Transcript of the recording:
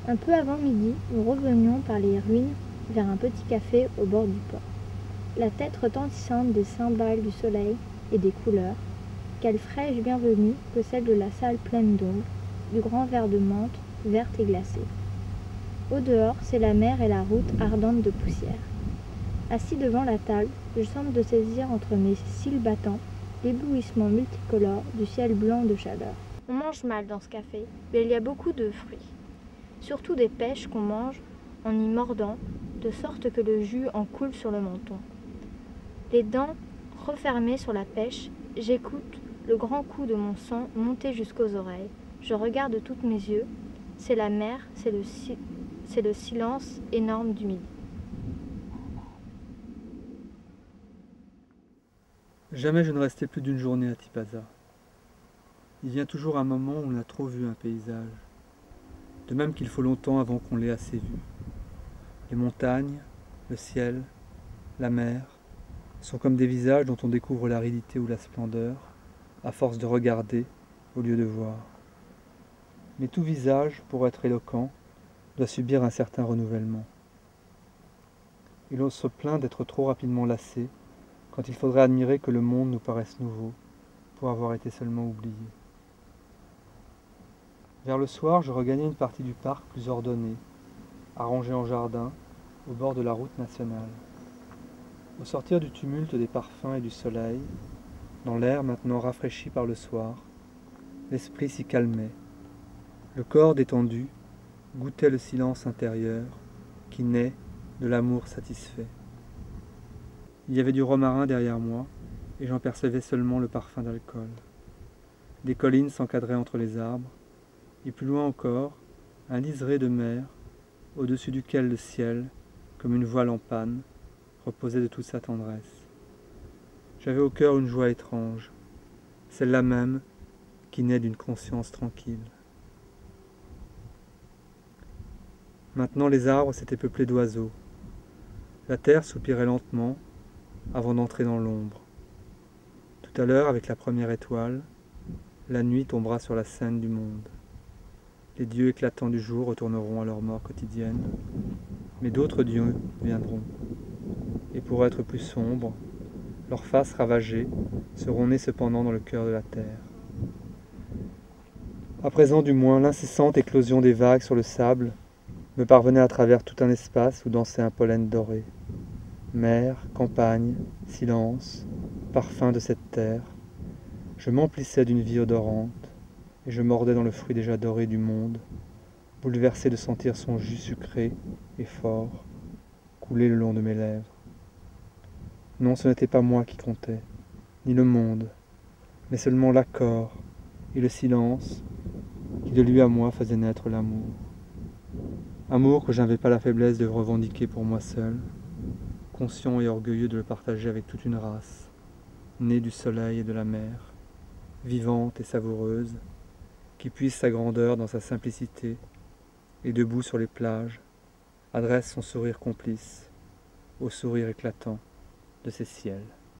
Un peu avant midi, nous revenions par les ruines vers un petit café au bord du port. La tête retentissante des cymbales du soleil et des couleurs, quelle fraîche bienvenue que celle de la salle pleine d'ombre, du grand verre de menthe verte et glacée. Au dehors, c'est la mer et la route ardente de poussière. Assis devant la table, je semble de saisir entre mes cils battants l'éblouissement multicolore du ciel blanc de chaleur. On mange mal dans ce café, mais il y a beaucoup de fruits. Surtout des pêches qu'on mange en y mordant, de sorte que le jus en coule sur le menton. Les dents refermées sur la pêche, j'écoute le grand coup de mon sang monter jusqu'aux oreilles. Je regarde toutes mes yeux, c'est la mer, c'est le silence énorme du midi. Jamais je ne restais plus d'une journée à Tipaza. Il vient toujours un moment où on a trop vu un paysage. De même qu'il faut longtemps avant qu'on l'ait assez vu. Les montagnes, le ciel, la mer sont comme des visages dont on découvre l'aridité ou la splendeur, à force de regarder au lieu de voir. Mais tout visage, pour être éloquent, doit subir un certain renouvellement. Et l'on se plaint d'être trop rapidement lassé, quand il faudrait admirer que le monde nous paraisse nouveau, pour avoir été seulement oublié. Vers le soir, je regagnais une partie du parc plus ordonnée, arrangée en jardin, au bord de la route nationale. Au sortir du tumulte des parfums et du soleil, dans l'air maintenant rafraîchi par le soir, l'esprit s'y calmait. Le corps détendu goûtait le silence intérieur qui naît de l'amour satisfait. Il y avait du romarin derrière moi, et j'en percevais seulement le parfum d'alcool. Des collines s'encadraient entre les arbres, et plus loin encore, un liseré de mer, au-dessus duquel le ciel, comme une voile en panne, reposait de toute sa tendresse. J'avais au cœur une joie étrange, celle-là même qui naît d'une conscience tranquille. Maintenant les arbres s'étaient peuplés d'oiseaux. La terre soupirait lentement avant d'entrer dans l'ombre. Tout à l'heure, avec la première étoile, la nuit tombera sur la scène du monde. Les dieux éclatants du jour retourneront à leur mort quotidienne, mais d'autres dieux viendront. Et pour être plus sombres, leurs faces ravagées seront nées cependant dans le cœur de la terre. À présent du moins, l'incessante éclosion des vagues sur le sable me parvenait à travers tout un espace où dansait un pollen doré. Mer, campagne, silence, parfum de cette terre. Je m'emplissais d'une vie odorante, et je mordais dans le fruit déjà doré du monde, bouleversé de sentir son jus sucré et fort couler le long de mes lèvres. Non, ce n'était pas moi qui comptais, ni le monde, mais seulement l'accord et le silence qui de lui à moi faisaient naître l'amour. Amour que je n'avais pas la faiblesse de revendiquer pour moi seul, conscient et orgueilleux de le partager avec toute une race, née du soleil et de la mer, vivante et savoureuse, qui puise sa grandeur dans sa simplicité et debout sur les plages, adresse son sourire complice au sourire éclatant de ces ciels.